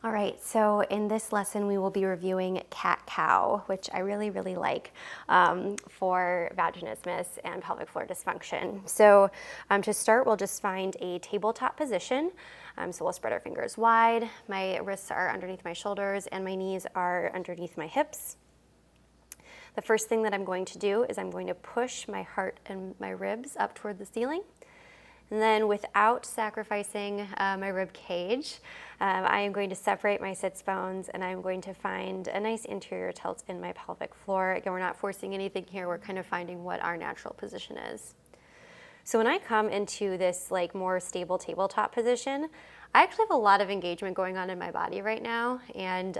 All right, so in this lesson, we will be reviewing cat-cow, which I really, really like for vaginismus and pelvic floor dysfunction. So to start, we'll just find a tabletop position. So we'll spread our fingers wide. My wrists are underneath my shoulders and my knees are underneath my hips. The first thing that I'm going to do is I'm going to push my heart and my ribs up toward the ceiling. And then without sacrificing my rib cage, I am going to separate my sits bones and I'm going to find a nice anterior tilt in my pelvic floor. Again, we're not forcing anything here. We're kind of finding what our natural position is. So when I come into this like more stable tabletop position, I actually have a lot of engagement going on in my body right now. And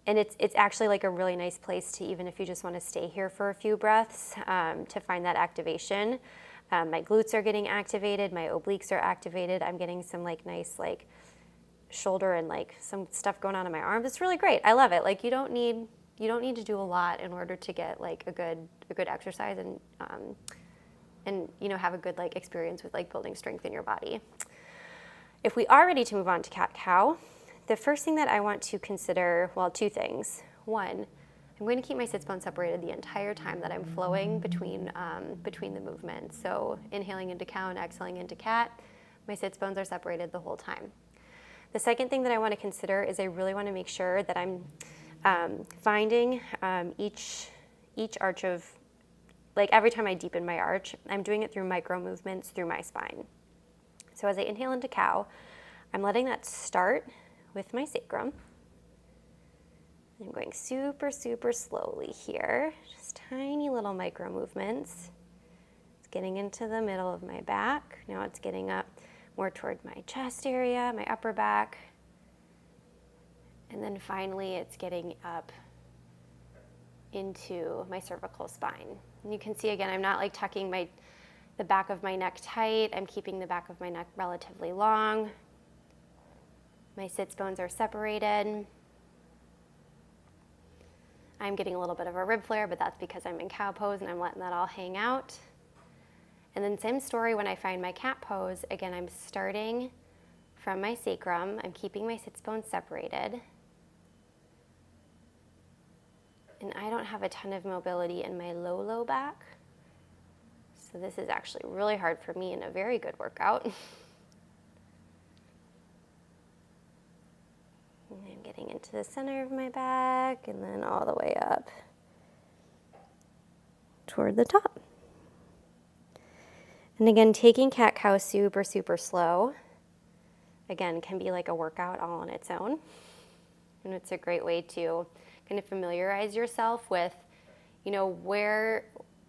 it's actually like a really nice place to, even if you just want to stay here for a few breaths, to find that activation. My glutes are getting activated, my obliques are activated. I'm getting some like nice like shoulder and like some stuff going on in my arms. It's really great. I love it. Like you don't need to do a lot in order to get like a good exercise and you know, have a good like experience with like building strength in your body. If we are ready to move on to cat-cow, the first thing that I want to consider, well, two things. One, I'm going to keep my sits bones separated the entire time that I'm flowing between the movements. So inhaling into cow and exhaling into cat, my sits bones are separated the whole time. The second thing that I want to consider is I really want to make sure that I'm finding each arch of, like every time I deepen my arch, I'm doing it through micro movements through my spine. So as I inhale into cow, I'm letting that start with my sacrum. I'm going super, super slowly here, just tiny little micro movements. It's getting into the middle of my back. Now it's getting up more toward my chest area, my upper back. And then finally it's getting up into my cervical spine. And you can see again, I'm not like tucking the back of my neck tight. I'm keeping the back of my neck relatively long. My sits bones are separated. I'm getting a little bit of a rib flare, but that's because I'm in cow pose and I'm letting that all hang out. And then same story when I find my cat pose. Again, I'm starting from my sacrum. I'm keeping my sits bones separated. And I don't have a ton of mobility in my low back. So this is actually really hard for me and a very good workout. And I'm getting into the center of my back and then all the way up toward the top. And again, taking cat-cow super, super slow, again, can be like a workout all on its own. And it's a great way to kind of familiarize yourself with, you know,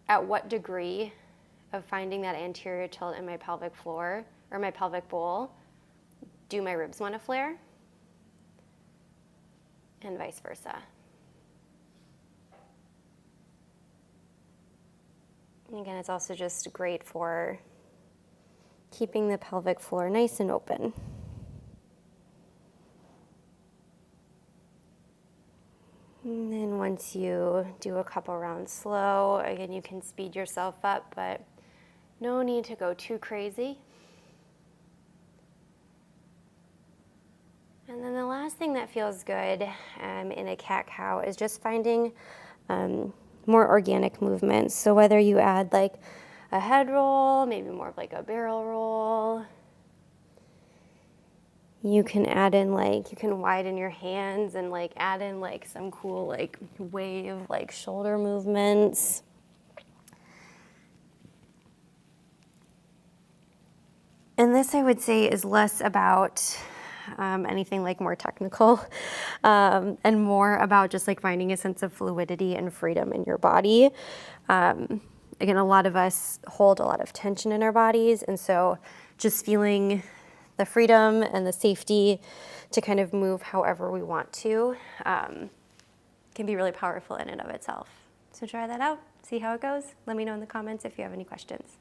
at what degree of finding that anterior tilt in my pelvic floor or my pelvic bowl, do my ribs want to flare? And vice versa. And again, it's also just great for keeping the pelvic floor nice and open. And then once you do a couple rounds slow, again, you can speed yourself up, but no need to go too crazy. And then the last thing that feels good in a cat-cow is just finding more organic movements. So whether you add like a head roll, maybe more of like a barrel roll, you can add in like, you can widen your hands and like add in like some cool like wave like shoulder movements. And this I would say is less about anything like more technical and more about just like finding a sense of fluidity and freedom in your body. Again, a lot of us hold a lot of tension in our bodies, and so just feeling the freedom and the safety to kind of move however we want to can be really powerful in and of itself. So try that out, see how it goes. Let me know in the comments if you have any questions.